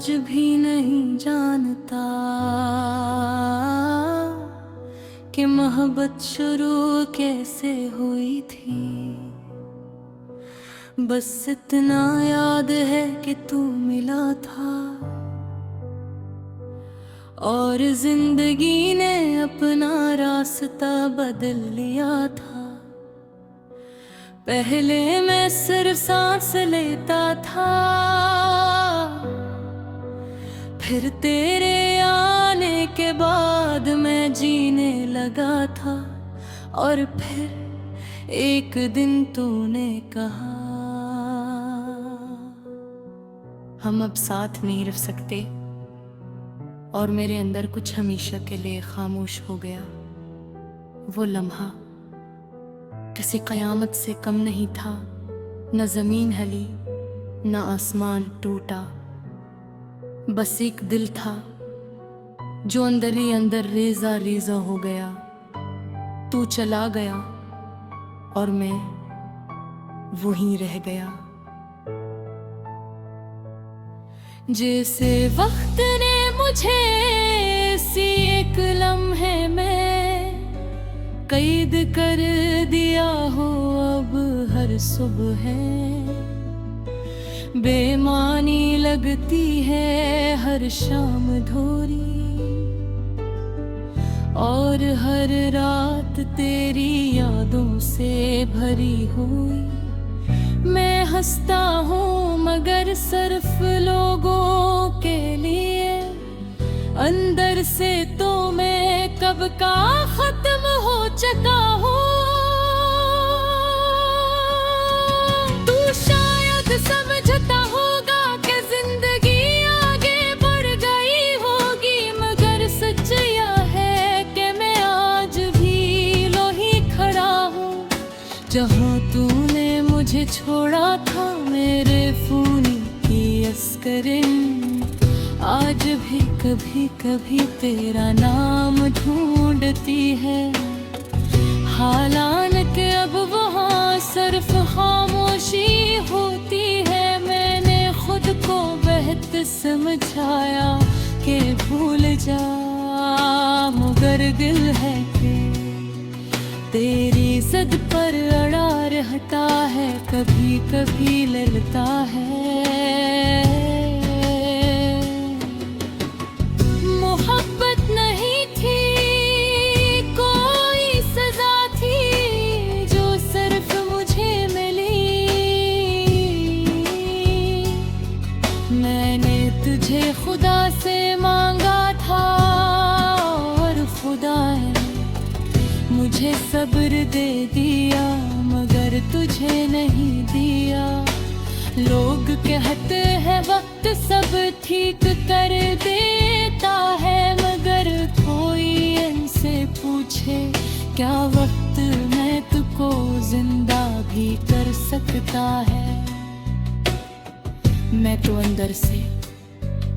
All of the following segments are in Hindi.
आज भी नहीं जानता कि मोहब्बत शुरू कैसे हुई थी। बस इतना याद है कि तू मिला था और जिंदगी ने अपना रास्ता बदल लिया था। पहले मैं सिर्फ सांस लेता था, फिर तेरे आने के बाद मैं जीने लगा था। और फिर एक दिन तूने कहा हम अब साथ नहीं रह सकते, और मेरे अंदर कुछ हमेशा के लिए खामोश हो गया। वो लम्हा किसी कयामत से कम नहीं था, न जमीन हली न आसमान टूटा। बस एक दिल था जो अंदर ही अंदर रेजा रेजा हो गया। तू चला गया और मैं वहीं रह गया। जैसे वक्त ने मुझे सी एक लम्हे में कैद कर दिया हो, अब हर सुबह बेमानी लगती है हर शाम धोरी, और हर रात तेरी यादों से भरी हुई। मैं हंसता हूँ मगर सिर्फ लोगों के लिए, अंदर से तो मैं कब का खत्म हो चुका हूँ। तू शायद समझता होगा कि जिंदगी आगे बढ़ गई होगी, मगर सच यह है कि मैं आज भी लो ही खड़ा हूँ जहाँ तूने मुझे छोड़ा था। मेरे खूनी की अस्करें आज भी कभी कभी तेरा नाम ढूंढती है, हालांकि अब वहाँ सिर्फ खामोशी होती है। मैंने खुद को बहुत समझाया कि भूल जा, मगर दिल है कि तेरी जिद पर अड़ा रहता है, कभी कभी ललता है। मोहब्बत नहीं थी कोई सजा थी जो सिर्फ मुझे मिली। मैंने तुझे खुदा से मांगा था और खुदा ने मुझे सब्र दे दिया, मगर तुझे नहीं दिया। लोग कहते हैं वक्त सब ठीक कर देता है, मगर कोई इनसे पूछे क्या वक्त मैं तुझको जिंदा भी कर सकता है। मैं तो अंदर से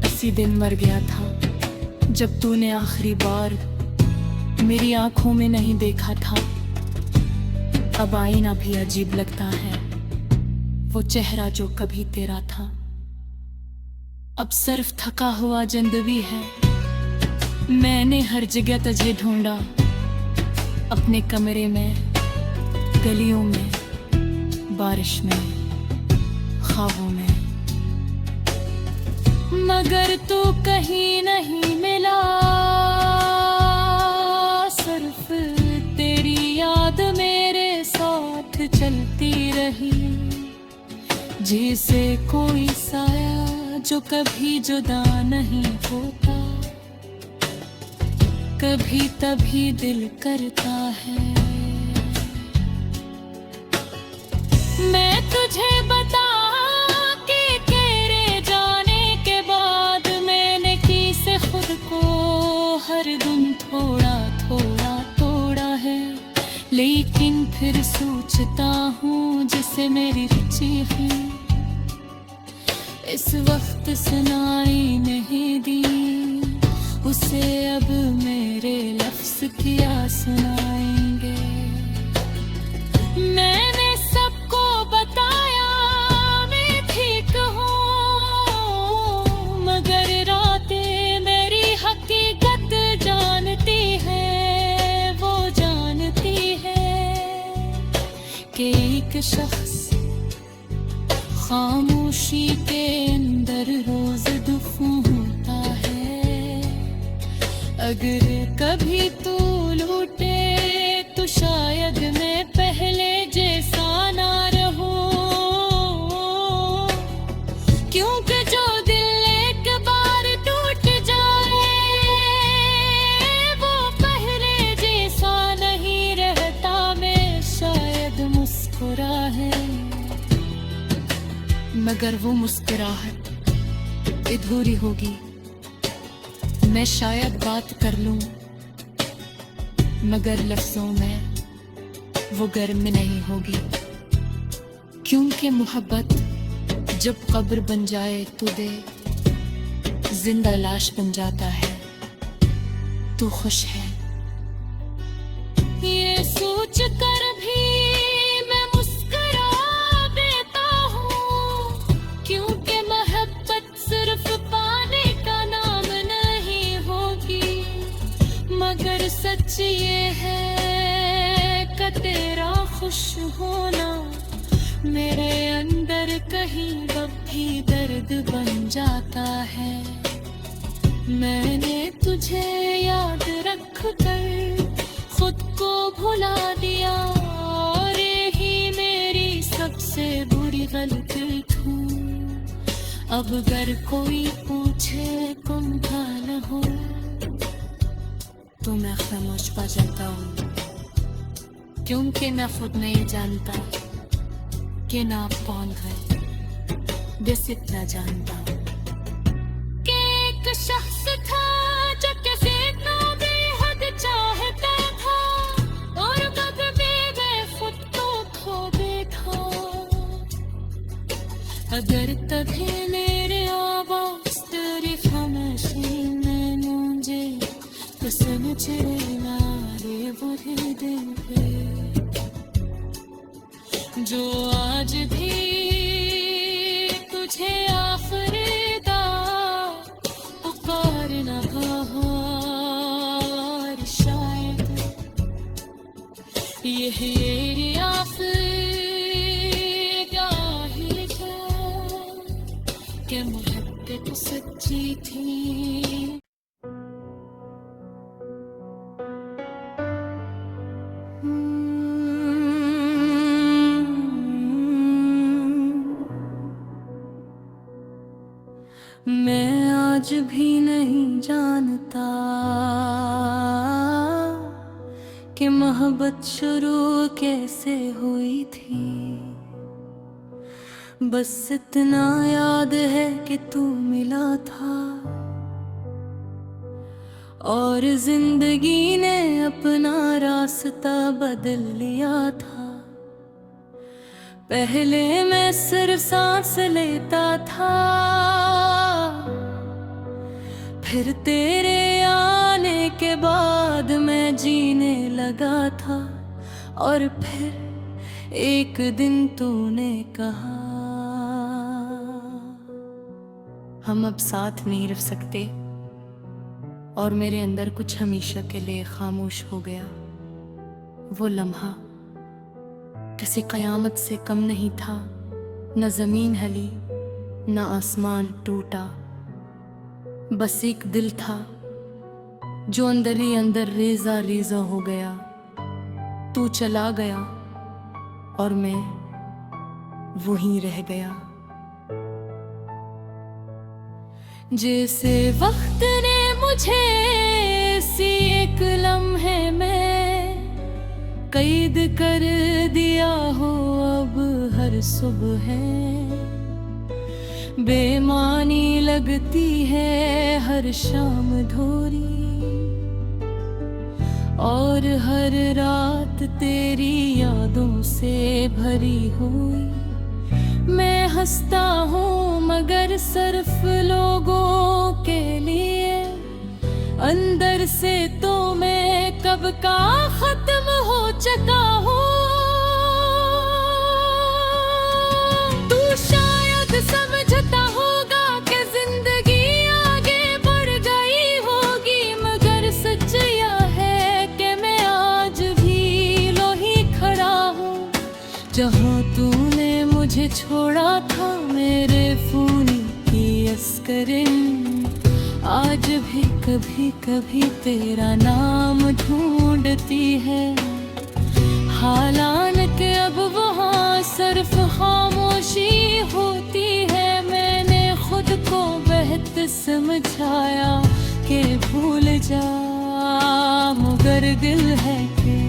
इसी दिन मर गया था जब तूने आखिरी बार मेरी आंखों में नहीं देखा था। अब आईना भी अजीब लगता है, वो चेहरा जो कभी तेरा था अब सिर्फ थका हुआ जिंदगी है। मैंने हर जगह तुझे ढूंढा, अपने कमरे में, गलियों में, बारिश में, ख्वाबों में, मगर तू कहीं नहीं मिला। सिर्फ तेरी याद मेरे साथ चलती रही, जैसे कोई साया जो कभी जुदा नहीं होता। कभी तभी दिल करता है मैं तुझे बता के तेरे जाने के बाद मैंने की से खुद को हर दिन थोड़ा थोड़ा तोड़ा है। लेकिन फिर सोचता हूँ जिसे मेरी रुचि है इस वक्त सुनाई नहीं दी, उसे अब मेरे लफ्ज क्या सुनाएंगे। मैंने सबको बताया मैं ठीक हूँ, मगर शख्स खामोशी के अंदर रोज दुफू होता है। अगर कभी तू लूटे तो शायद मैं पहले जैसा ना रहूं, क्योंकि जो दिल एक बार टूट जाए वो पहले जैसा नहीं रहता। मैं शायद मुस्कुराए मगर वो मुस्कुराहट अधूरी होगी। मैं शायद बात कर लूं मगर लफ्जों में वो गर्म नहीं होगी, क्योंकि मोहब्बत जब कब्र बन जाए तो दे जिंदा लाश बन जाता है। तू खुश है ये सोच कर भी मैं मुस्कुरा देता हूँ, क्योंकि मोहब्बत सिर्फ पाने का नाम नहीं होगी। मगर सच ये है कि तेरा खुश होना मेरे अंदर कहीं भी दर्द बन जाता है। मैंने तुझे याद रख कर खुद को भुला दिया, और यही मेरी सबसे बुरी गलती थी। अब अगर कोई पूछे कौन था न हो तो मैं खामोश पा जाता हूँ, क्योंकि मैं खुद नहीं जानता कि ना आप कौन है, बस इतना जानता हूँ कि एक शख्स था जो किसी को बेहद चाहता था, और कब भी मैं खुद को खो देखा। अगर तभी मेरे आवाज तेरी खामोशी में गूंजे तो समझ लेना रे बुरे दिन पे, जो आज भी तुझे आखिरी दाव पुकारना बाहर, शायद यही आखिरी गाही है कि मोहब्बत सच्ची थी। मैं आज भी नहीं जानता कि मोहब्बत शुरू कैसे हुई थी। बस इतना याद है कि तू मिला था और जिंदगी ने अपना रास्ता बदल लिया था। पहले मैं सिर्फ सांस लेता था, फिर तेरे आने के बाद मैं जीने लगा था, और फिर एक दिन तूने कहा हम अब साथ नहीं रह सकते, और मेरे अंदर कुछ हमेशा के लिए खामोश हो गया। वो लम्हा किसी कयामत से कम नहीं था, न जमीन हली न आसमान टूटा, बस एक दिल था जो अंदर ही अंदर रेजा रेजा हो गया। तू चला गया और मैं वहीं रह गया। जैसे वक्त ने मुझे सी एक लम्हे में कैद कर दिया हो, अब हर सुबह बेमानी लगती है हर शाम धोरी, और हर रात तेरी यादों से भरी हुई। मैं हंसता हूँ मगर सिर्फ लोगों के लिए, अंदर से तो मैं कब का खत्म हो चुका हूँ। तू शायद समझता होगा कि जिंदगी आगे बढ़ गई होगी, मगर सच यह है कि मैं आज भी लो ही खड़ा हूँ जहाँ तू तुझे छोड़ा था मेरे खूनी की अस्करें, आज भी कभी कभी तेरा नाम ढूंढती है। हालांकि अब वहाँ सिर्फ खामोशी होती है। मैंने खुद को बेहद समझाया कि भूल जा, मगर दिल है कि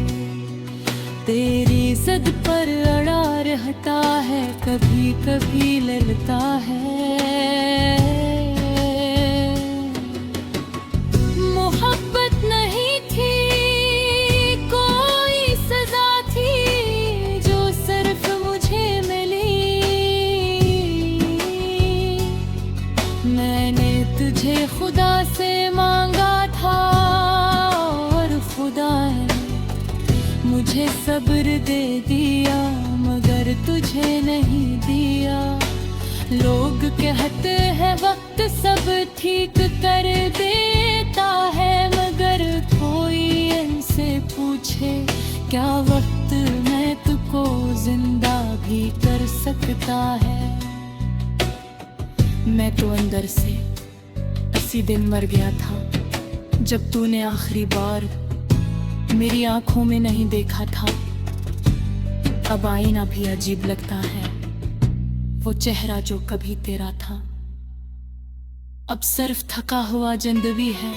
तेरी जिद पर अड़ा रहता है, कभी कभी ललता है। मोहब्बत नहीं थी, कोई सजा थी जो सिर्फ मुझे मिली। मैंने तुझे खुदा से मांगा था और खुदा ने मुझे सब्र दे दिया, मगर तुझे नहीं दिया। लोग कहते हैं वक्त सब ठीक कर देता है, मगर कोई इनसे पूछे क्या वक्त मैं तुझको जिंदा भी कर सकता है। मैं तो अंदर से इसी दिन मर गया था जब तूने आखिरी बार मेरी आंखों में नहीं देखा था। अब आईना भी अजीब लगता है, वो चेहरा जो कभी तेरा था अब सिर्फ थका हुआ जिंदगी है।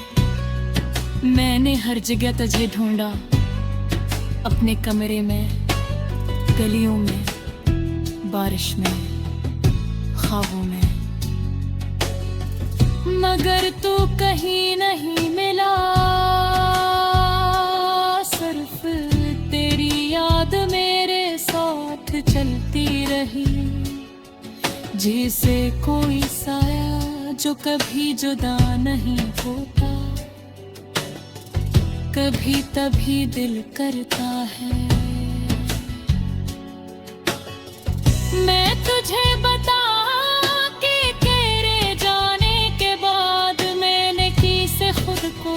मैंने हर जगह तुझे ढूंढा, अपने कमरे में, गलियों में, बारिश में, ख्वाबों में, मगर तू कहीं नहीं मिला। सिर्फ तेरी याद मेरे साथ चलती रही, जैसे कोई साया जो कभी जुदा नहीं होता। कभी तभी दिल करता है मैं तुझे बता के तेरे जाने के बाद मैंने की से खुद को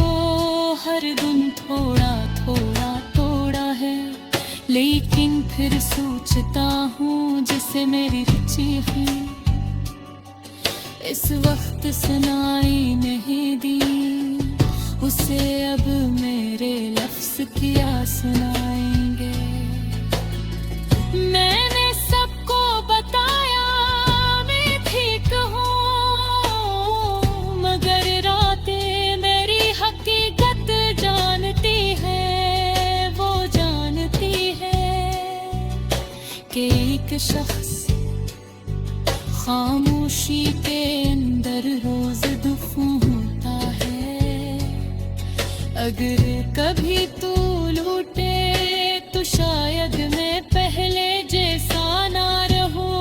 हर दिन थोड़ा थोड़ा तोड़ा है। लेकिन फिर सोचता हूँ जिसे मेरी रुचि हुई इस वक्त सुनाई नहीं दी, उसे अब मेरे लफ्ज क्या सुनाएंगे। मैंने सबको बताया मैं ठीक हूँ, मगर रातें मेरी हकीकत जानती है। वो जानती है कि एक शख्स खामोशी के अंदर रोज दुखों होता है। अगर कभी तू लूटे तो शायद मैं पहले जैसा ना रहूं,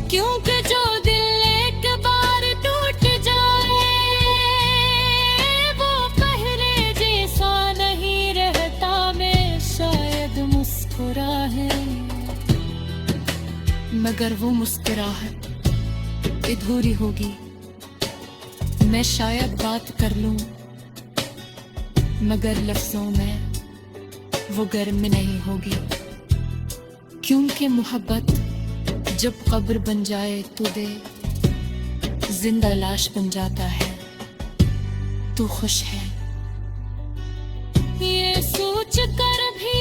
क्योंकि जो दिल एक बार टूट जाए वो पहले जैसा नहीं रहता। मैं शायद मुस्कुरा है, मगर वो मुस्कुराहट अधूरी होगी। मैं शायद बात कर लूं, मगर लफ्जों में वो गर्म नहीं होगी। क्योंकि मोहब्बत जब कब्र बन जाए तो दे जिंदा लाश बन जाता है। तू खुश है ये सोच कर भी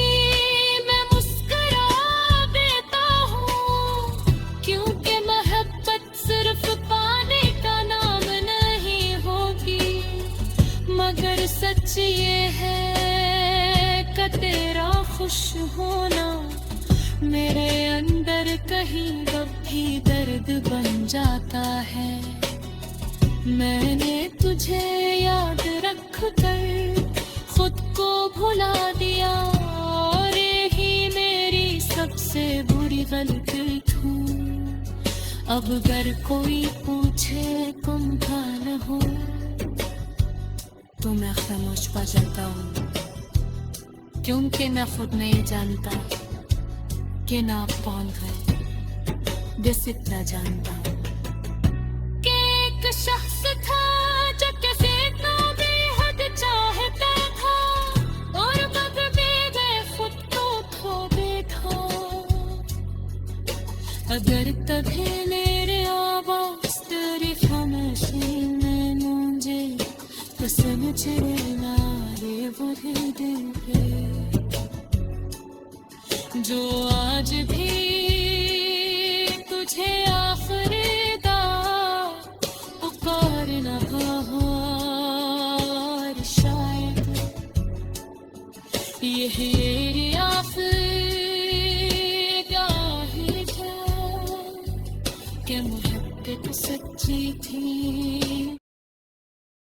मैं मुस्कुरा देता हूँ, क्योंकि मोहब्बत सिर्फ पाने का नाम नहीं होगी। मगर सच ये है कि तेरा खुश होना मेरे अंदर कहीं भी दर्द बन जाता है। मैंने तुझे याद रख कर खुद को भुला दिया, और यही मेरी सबसे बुरी गलती थी। अब अगर कोई पूछे तुम कौन हो तो मैं खामोश पा जाता हूँ, क्योंकि मैं खुद नहीं जानता कि ना कौन है, बस इतना जानता हूँ कि एक शख्स था जो किसी को बेहद चाहता था, और कब भी मैं खुद को खो बैठा। अगर कभी मेरे आवाज तेरी खामोशी में गूंजे तो समझ लेना ये वही दिल है जो आज भी तुझे आखिरी दार पुकार न बहार शायद यही आखिरी क्या ही था कि मोहब्बत सच्ची थी